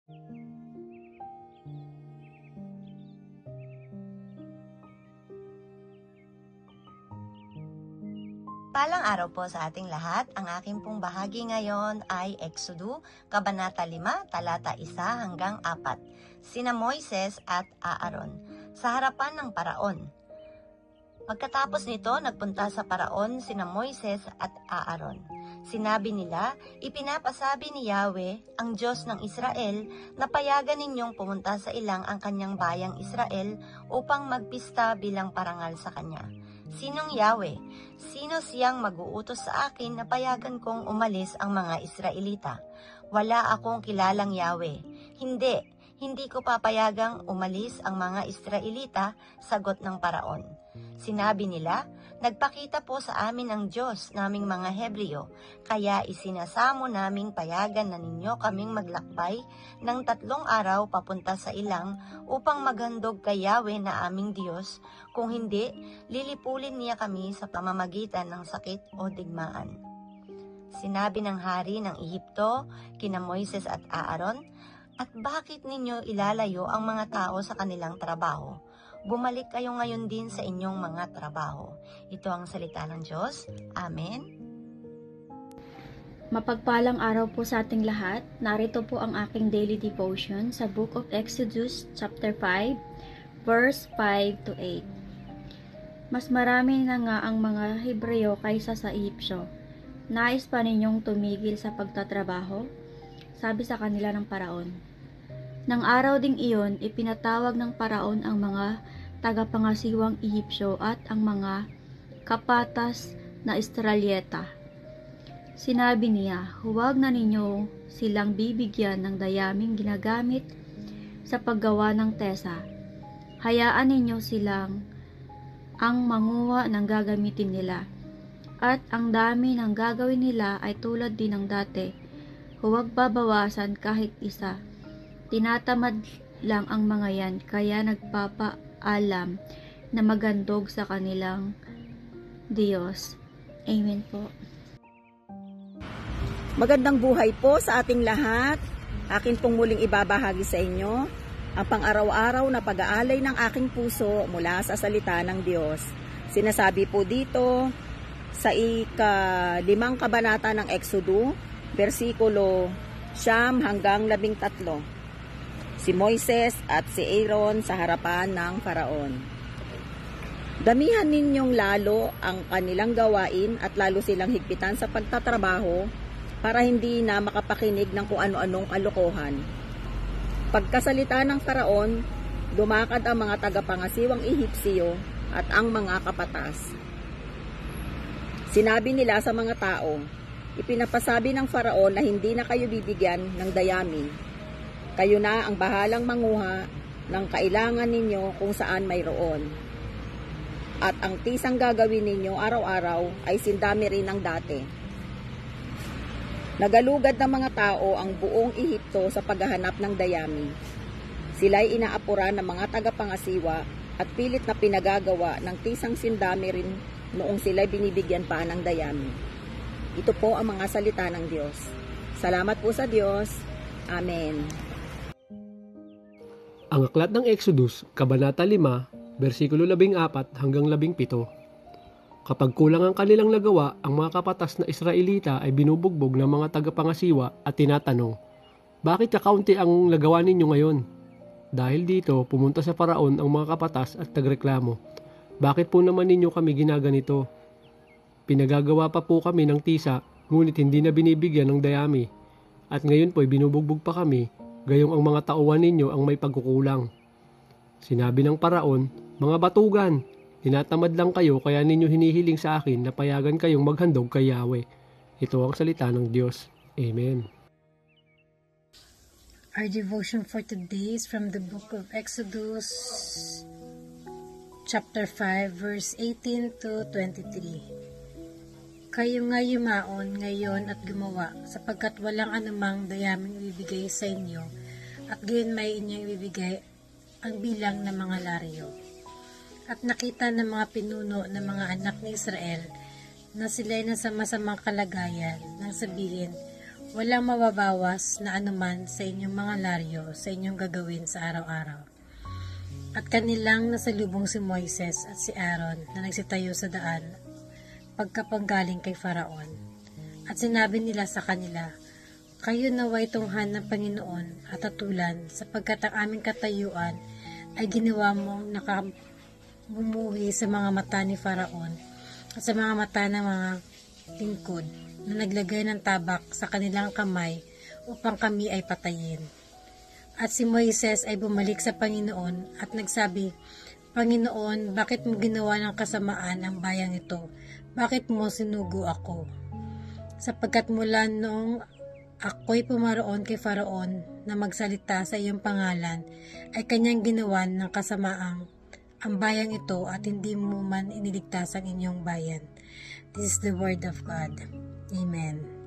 Palang araw po sa ating lahat. Ang aking pong bahagi ngayon ay Exodo, Kabanata 5, talata 1 hanggang 4. Sina Moises at Aaron sa harapan ng Paraon. Pagkatapos nito, nagpunta sa Paraon sina Moises at Aaron. Sinabi nila, ipinapasabi ni Yahweh, ang Diyos ng Israel, na payagan ninyong pumunta sa ilang ang kanyang bayang Israel upang magpista bilang parangal sa kanya. Sinong Yahweh? Sino siyang mag-uutos sa akin na payagan kong umalis ang mga Israelita? Wala akong kilalang Yahweh. Hindi ko papayagang umalis ang mga Israelita, sagot ng Paraon. Sinabi nila, nagpakita po sa amin ang Diyos naming mga Hebreo, kaya isinasamo naming payagan na ninyo kaming maglakbay ng 3 araw papunta sa ilang upang maghandog kay Yahweh na aming Diyos, kung hindi, lilipulin niya kami sa pamamagitan ng sakit o digmaan. Sinabi ng hari ng Ehipto, kina Moises at Aaron, at bakit ninyo ilalayo ang mga tao sa kanilang trabaho? Bumalik kayo ngayon din sa inyong mga trabaho. Ito ang salita ng Diyos. Amen. Mapagpalang araw po sa ating lahat. Narito po ang aking daily devotion sa Book of Exodus chapter 5, verse 5 to 8. Mas marami na nga ang mga Hebreo kaysa sa Ehipsyo. Nais pa ninyong tumigil sa pagtatrabaho? Sabi sa kanila ng Paraon. Nang araw ding iyon, ipinatawag ng Paraon ang mga tagapangasiwang Ehipsyo at ang mga kapatas na Israelyeta. Sinabi niya, huwag na ninyo silang bibigyan ng dayaming ginagamit sa paggawa ng tesa. Hayaan ninyo silang ang manguha ng gagamitin nila. At ang dami ng gagawin nila ay tulad din ng dati. Huwag babawasan kahit isa. Tinatamad lang ang mga yan, kaya nagpapaalam na magandog sa kanilang Diyos. Amen po. Magandang buhay po sa ating lahat. Akin pong muling ibabahagi sa inyo ang pang-araw-araw na pag-aalay ng aking puso mula sa salita ng Diyos. Sinasabi po dito sa ika-5 kabanata ng Exodo, versikulo 9 hanggang 13. Si Moises at si Aaron sa harapan ng Paraon. Damihan ninyong lalo ang kanilang gawain at lalo silang higpitan sa pagtatrabaho para hindi na makapakinig ng kung ano-anong kalokohan. Pagkasalita ng Paraon, dumakad ang mga tagapangasiwang Ehipsyo at ang mga kapatas. Sinabi nila sa mga tao, ipinapasabi ng Paraon na hindi na kayo bibigyan ng dayami. Kayo na ang bahalang manguha ng kailangan ninyo kung saan mayroon. At ang tisang gagawin ninyo araw-araw ay sindami rin ng dati. Nagalugad ng mga tao ang buong Ehipto sa paghahanap ng dayami. Sila'y inaapuran ng mga tagapangasiwa at pilit na pinagagawa ng tisang sindami rin noong sila'y binibigyan pa ng dayami. Ito po ang mga salita ng Diyos. Salamat po sa Diyos. Amen. Ang aklat ng Exodus, Kabanata 5, versikulo 14 hanggang 17. Kapag kulang ang kanilang nagawa, ang mga kapatas na Israelita ay binubugbog ng mga tagapangasiwa at tinatanong, bakit kakaunti ang nagawa ninyo ngayon? Dahil dito, pumunta sa Paraon ang mga kapatas at tagreklamo, bakit po naman ninyo kami ginaganito? Pinagagawa pa po kami ng tisa, ngunit hindi na binibigyan ng dayami. At ngayon po'y binubugbog pa kami, gayong ang mga tauhan ninyo ang may pagkukulang. Sinabi ng Paraon, mga batugan, tinatamad lang kayo kaya ninyo hinihiling sa akin na payagan kayong maghandog kay Yahweh. Ito ang salita ng Diyos. Amen. Our devotion for today is from the book of Exodus, chapter 5, verse 18 to 23. Kayo nga yumaon ngayon at gumawa, sapagkat walang anumang dayaming ibibigay sa inyo, at gayon may inyong ibibigay ang bilang ng mga laryo. At nakita ng mga pinuno ng mga anak ni Israel na sila'y nasa masamang kalagayan nang sabihin, walang mababawas na anuman sa inyong mga laryo sa inyong gagawin sa araw-araw. At kanilang nasalubong si Moises at si Aaron na nagsitayo sa daan pagkapanggaling kay Faraon. At sinabi nila sa kanila, kayo naway tunghan ng Panginoon at atulan sapagkat ang aming katayuan ay ginawa mong nakabumuhi sa mga mata ni Faraon at sa mga mata ng mga lingkod na naglagay ng tabak sa kanilang kamay upang kami ay patayin. At si Moises ay bumalik sa Panginoon at nagsabi, Panginoon, bakit mo ginawa ng kasamaan ang bayang ito? Bakit mo sinugo ako? Sapagkat mula noong ako'y pumaroon kay Faraon na magsalita sa iyong pangalan, ay kanyang ginawan ng kasamaang ang bayang ito at hindi mo man iniligtas ang inyong bayan. This is the word of God. Amen.